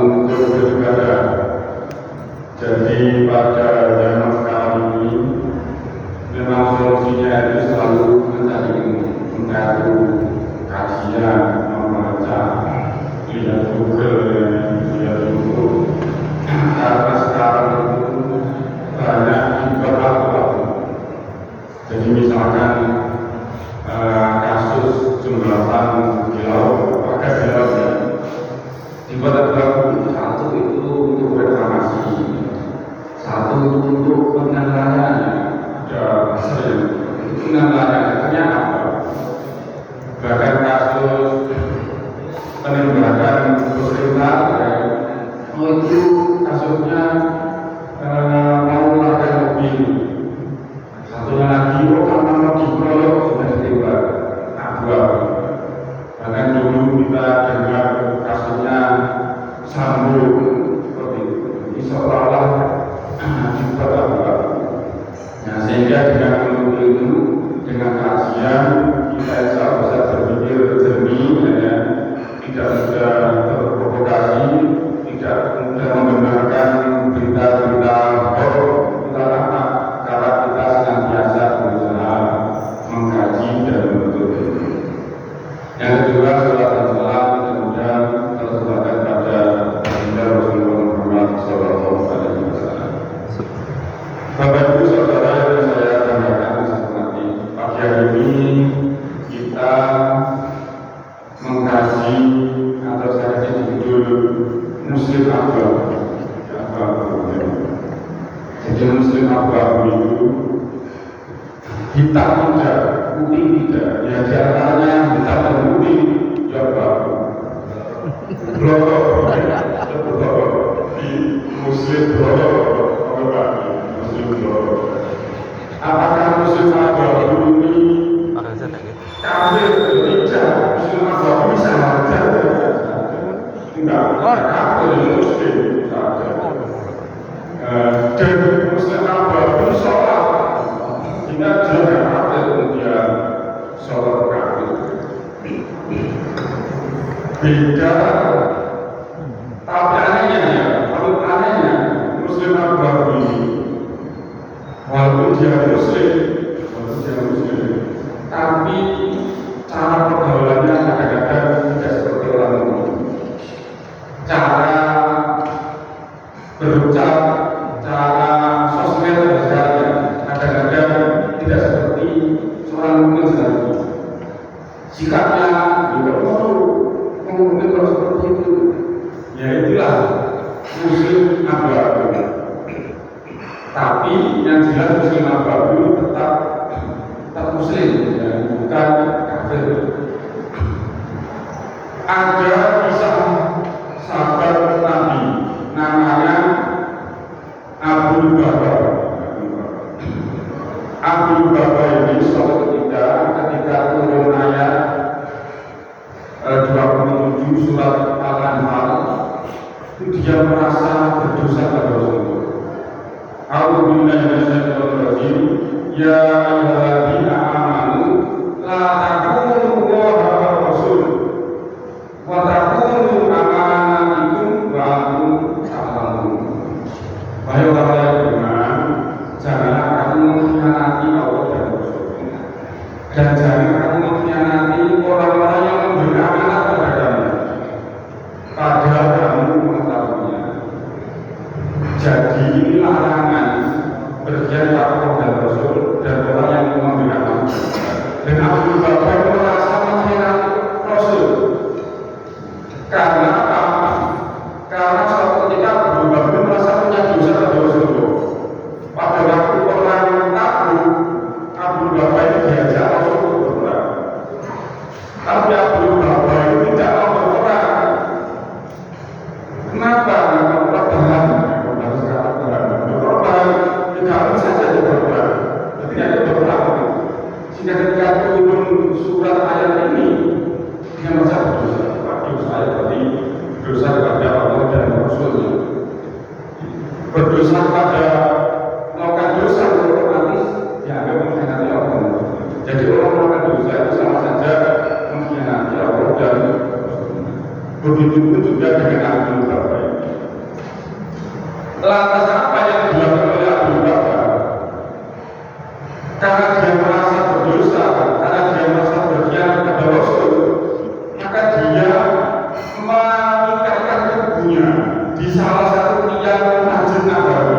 untuk beribadah. Jadi pada zaman sekarang ini memang solusinya itu selalu mencari ilmu, mencari kajian, membaca, lihat Google, lihat YouTube. Karena sekarang itu banyak diperlakukan. Jadi misalkan kasus jumlatan di laut, pakai di laut ya, dibuat buku, satu itu untuk reklamasi, satu untuk penilaian, ada hasil penilaiannya apa? Bahkan kasus penembakan pemerintah, itu kasusnya mau melarikan mobil. Satunya lagi, karena mau dikeroyok sudah ditembak, abu-abu. Bahkan dulu kita dengar kasusnya Sambo seperti itu. Ini seolah-olah dibuat abu-abu. Nah, sehingga dengan menuntut itu, dengan kajian kita bisa berpikir jernih, ya, tidak mudah terprovokasi, tidak mudah membenarkan berita-berita bohong. Karena kita senantiasa berusaha mengkaji dan menuntut ilmu. Yang kedua, salat dan salam mudah-mudahan tersebarkan pada baginda Rasulullah Muhammad SAW. Bapak Ibu Saudara yang saya banggakan saya hormati, pagi hari ini kita mengkaji atau saya kasih judul Muslim Abu-Abu. Jadi Muslim Abu-Abu itu hitam tidak, putih tidak. Ya di antaranya hitam dan putih ya Abu-Abu. Blokor, Muslim blokor, Muslim blokor. Apakah Muslim Abu-Abu ini kafir? Tidak. Muslim Abu-Abu bisa saja. Enggak, kafir Muslim saja. Dan Muslim Abu-Abu sholat, sehingga jangan kafir kemudian sholat kafir. Beda, tapi anehnya ya, kalau anehnya Muslim Abu-Abu ini, walaupun dia Muslim, tapi cara pergaulannya kadang-kadang tidak seperti orang umum. Cara berucap, cara sosmed misalnya, kadang-kadang tidak seperti seorang mukmin sendiri. Sikapnya juga mungkin kalau seperti itu, ya itulah Muslim Abu-Abu. Tapi yang jelas Muslim Abu-Abu tetap Muslim, ya, bukan kafir. Ada kisah sahabat Nabi namanya Abu Bakar. Abu Bakar ini suatu ketika turun ayat 27 surat Al-Anfal, itu dia merasa berdosa pada Rasulullah. A'udzubillahi minasyaitonir rajim. Ya ayyuhalladzina amanu la takunu Allaha wa rasul wa takunu amanatikum wa antum ta'lamun. Wahai orang yang beriman, janganlah kamu mengkhianati Allah dan Rasul-Nya, dan jangan kamu mengkhianati orang-orang yang memberi amanat kepadamu, padahal kamu mengetahuinya. Jadi ini larangan berkhianat Allah dan Rasul dan orang yang memberi amanat. Dan Abu Bakar merasa mengkhianati Rasul. Karena apa? Karena suatu ketika Abu Bakar merasa punya dosa pada Rasulullah. Pada waktu perang Tabuk, Abu Bakar itu diajak Rasulullah berperang. Tapi Abu Bakar itu tidak mau berperang. Kenapa? Karena Allah tahan. Berperang tidak saja berperang. Ketika dia berperang, sehingga ketika turun surat ayat ini, dia merasa berdosa. Dosa berarti dosa kepada Allah dan Rasulnya. Berdosa pada melakukan dosa otomatis dianggap mengkhianati Allah. Jadi orang melakukan dosa itu sama saja mengkhianati Allah dan Rasulnya. Begitu pun juga dengan Abu Bakar. Lantas apa yang dilakukan oleh Abu Bakar? Karena dia merasa berdosa, karena dia merasa berkhianat kepada Rasul, maka dia mengikatkan tubuhnya di salah satu tiang Masjid Nabawi.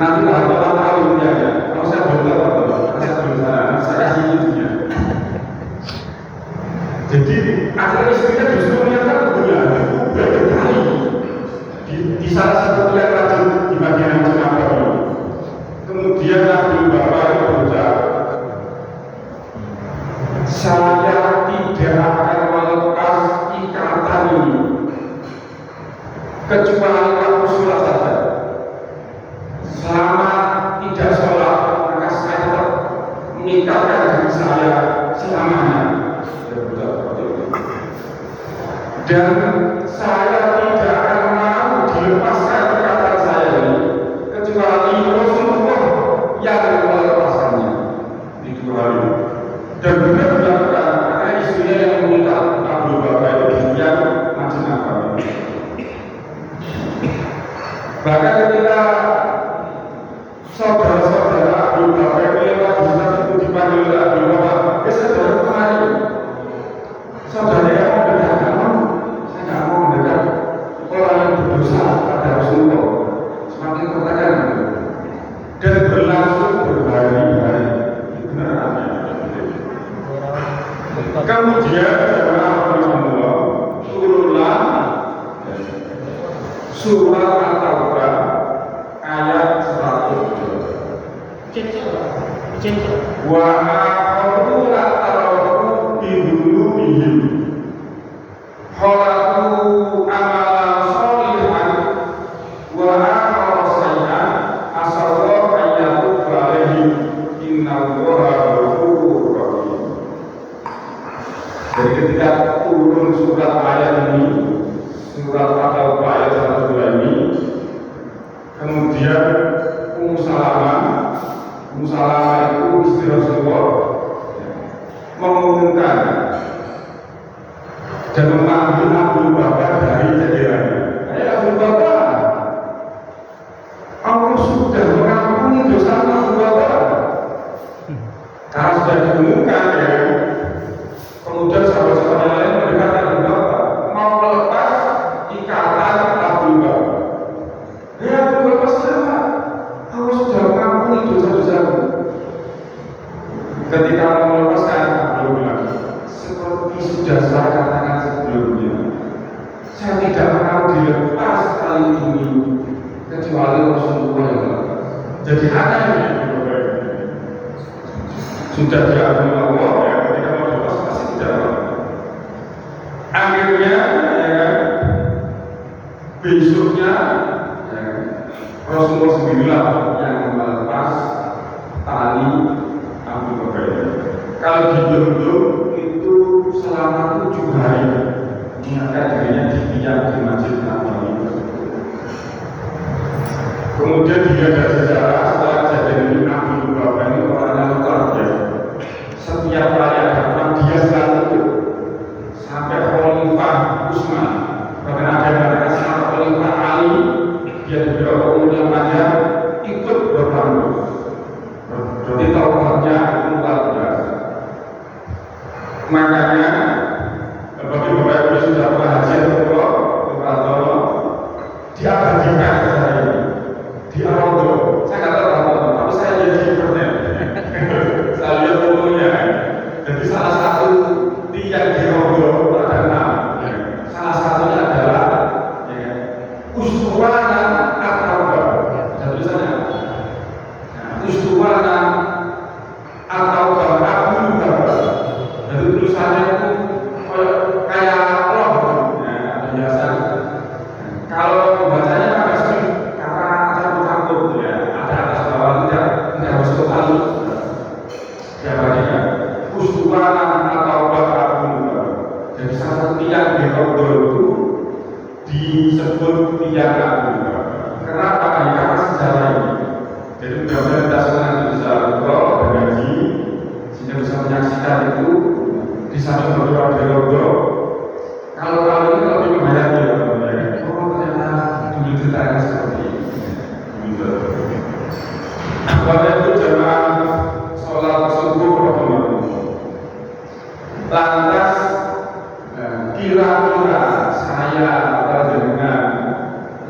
Nanti teman-teman tahu intinya. Kalau saya belum tahu, saya belum sana, saya kasih intinya. Jadi akhirnya istrinya justru menyatakan tubuhnya berkali di salah satu tiang Masjid di bagian Masjid Nabawi. Kemudian Abu Bakar berucap, saya tidak akan melepas ikatan ini kecuali aku sholat saja. Selama tidak sholat, maka saya tetap mengikatkan diri saya selamanya. Dan saya tidak akan mau dilepaskan ikatan saya ini kecuali Rasulullah yang melepaskannya. Itu hal ini. Dan benar dilakukan karena istrinya yang meminta Abu Bakar itu yang Masjid Nabawi. Bahkan ketika saudara-saudara Abu Bakar yang lagi sedang itu dipanggil oleh Abu Bakar, saudara kemari, saudara yang mau mendekat, saya nggak mau mendekat orang yang berdosa pada Rasulullah. Semakin tertekan dan berlangsung berhari-hari. Benar. Kemudian Allah turunlah surah At-Taubah ayat 100. Wa aqadu la tarafu bi dhunubihim khalaqu amalan sholihan wa akhara sayyi'an asallahu ayyatuba alaihim innallaha ghafurur rahim. Jadi ketika turun surat ayat ini, surat At-Taubah ayat 102 ini, kemudian Ummu Salamah itu istri Rasulullah mengumumkan dan memanggil Abu Bakar dari jadiannya. Abu Bakar, Allah sudah mengampuni dosa Abu Bakar. Karena sudah diumumkan ya. Kemudian sahabat-sahabat yang lain mendekatkan Abu Bakar, mau melepas ikatan Abu Bakar. Ya Abu Bakar selamat, Allah sudah mengampuni dosa-dosamu. Ketika mau melepaskan, Abu bilang, seperti sudah saya katakan sebelumnya, saya tidak mau dilepas kali ini kecuali Rasulullah yang melepas. Jadi anehnya sudah diampuni Allah ya, ketika mau dilepas pasti tidak mau. Akhirnya ya, besoknya ya, Rasulullah sendirilah yang melepas tali Abu Bakar. Kalau dihitung itu selama 7 hari mengingatkan dirinya di tiang di Masjid Nabawi. Kemudian dia ada sejarah setelah kejadian ini Abu Bakar ini orangnya luar biasa. Setiap kali ada perang dia selalu ikut sampai Khalifah Utsman. Bahkan ada yang mengatakan sampai Khalifah Ali dia beberapa umur yang panjang ikut berperang. Jadi tauhidnya luar biasa. Makanya bagi Bapak Ibu sudah pernah haji atau diabadikan sejarah ini di Arondo. Saya nggak tahu apa, tapi saya lihat di internet. Saya lihat fotonya. Jadi salah satu tiang di Arondo ada 6. Salah satunya adalah Uswana At-Taubah. Ada tulisannya. Uswana At-Taubah Abu Bakar. Jadi tulisannya itu kayak loh, ya biasa. Kalau bacanya agak sulit karena campur-campur ya, ada atas bawah tidak harus total. Jawabannya Uswana At-Taubah Abu Bakar. Jadi salah satu tiang di Arondo itu disebut tiang Abu Bakar. Kenapa? Karena sejarah ini. Jadi mudah-mudahan kita semua nanti bisa ngobrol dan ngaji sehingga bisa menyaksikan itu di samping berdoa di Arondo. Kalau ini lebih membayar ya, oh ternyata dulu kira-kira saya atau dengan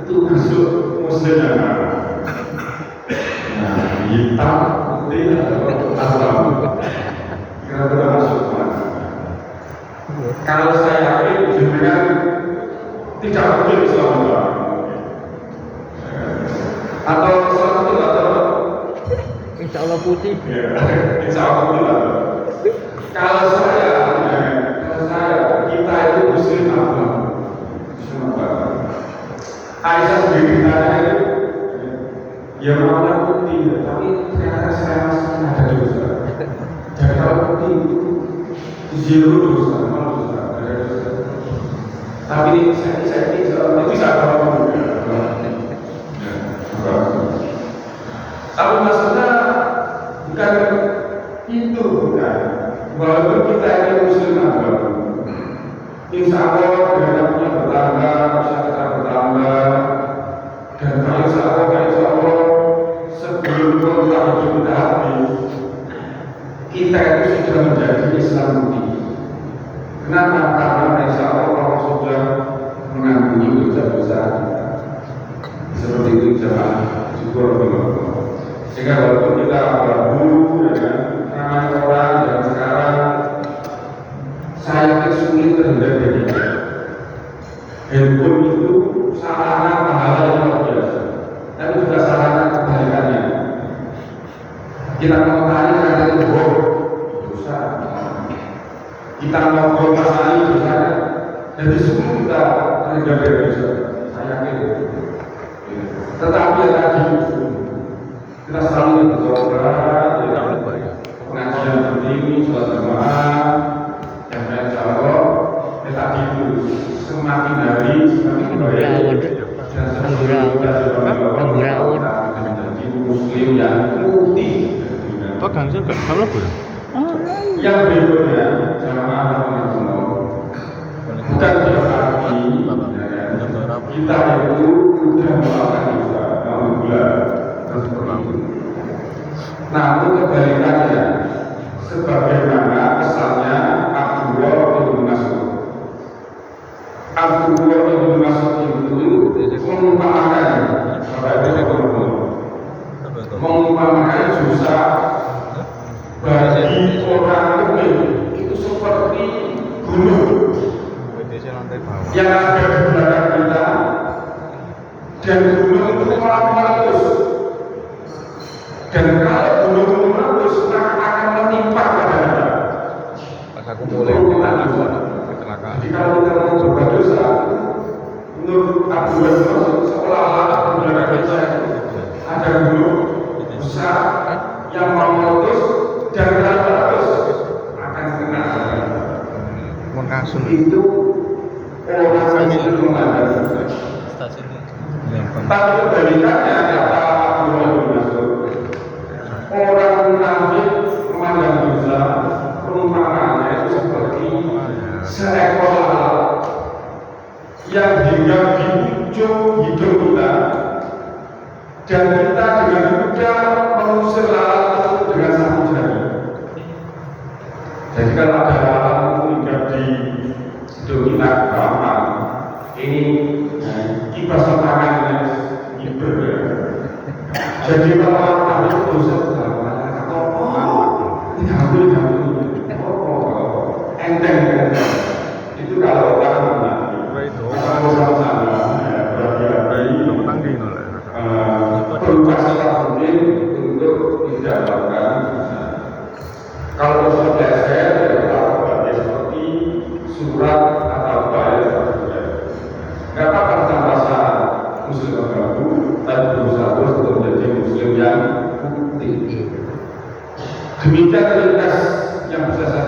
itu masuk muslim yang mana? Nah, hitam, putih atau abu, kira-kira masuk mana? Kalau saya yakin jenengan tidak mungkin Islam atau salah satu atau Insya Allah putih. ya, insya Allah putih. Kalau saya kita itu muslim apa? Aisyah sendiri tanya ya mana putih, tapi ternyata saya masih ada dosa. Jadi kalau putih zero dosa, nol dosa, ada dosa. Tapi saya itu bisa tahu. Tapi maksudnya bukan itu, bukan. Walaupun kita ini muslim agama, insya Allah derajatnya bertambah, usaha kita bertambah, dan insya Allah sebelum kontrak hidup kita habis, kita itu sudah menjadi Islam murni. Kenapa? Karena insya Allah sudah mengampuni dosa-dosa kita. Seperti itu jemaah, syukur Allah. Sehingga walaupun kita baru dengan ramai orang dan sekarang saya sulit terhindar dari handphone itu sarana pahala yang luar biasa, tapi juga sarana kebalikannya. Kita mau tanya karena itu bohong, dosa. Kita mau berpasali dosa. Jadi semua kita terhindar dari dosa. Saya yakin. Tetapi yang tadi kita selalu berdoa, pengajian seperti ini, sholat jemaah, yang saya jawab, tadi itu semakin hari semakin baik dan semakin kita menjadi muslim yang putih. Kok gangster gak kamu gue? Yang berikutnya jamaah teman-teman, bukan berarti kita itu sudah melakukan dosa, alhamdulillah. Namun kebalikannya, sebagaimana kesannya Abdullah bin Mas'ud. Abdullah bin Mas'ud itu mengumpamakan susah bagi orang mukmin itu seperti gunung yang ada di belakang kita, dan gunung itu meletus. Dan kalau gunung meletus maka akan menimpa pada kita. Pas aku mulai kecelakaan. Jadi kalau kita mau berbuat dosa, menurut Abdullah bin Mas'ud seolah-olah di belakang kita ada gunung besar yang mau meletus, dan kalau meletus akan kena. Mengkasum Itu orang itu memandang. Tapi kebalikannya kata Abdullah bin Mas'ud, orang munafik memandang dosa perumpamannya itu seperti seekor lalat yang hinggap di ujung hidung kita, dan kita dengan mudah mengusir lalat itu dengan satu jari. Jadi kalau ada lalat itu hinggap di hidung kita, gampang. Ini kipas tangan hiber. Jadi kalau ada itu dosa enteng itu kalau orang kalau sama-sama berhati-hati berupaya mungkin untuk tidak melakukan. Kalau sudah belajar ya seperti surat atau bayar nggak apa-apa tanpa syarat muslim mengganggu, tapi berusaha terus untuk menjadi muslim yang putih. Demikian ringkas yang bisa saya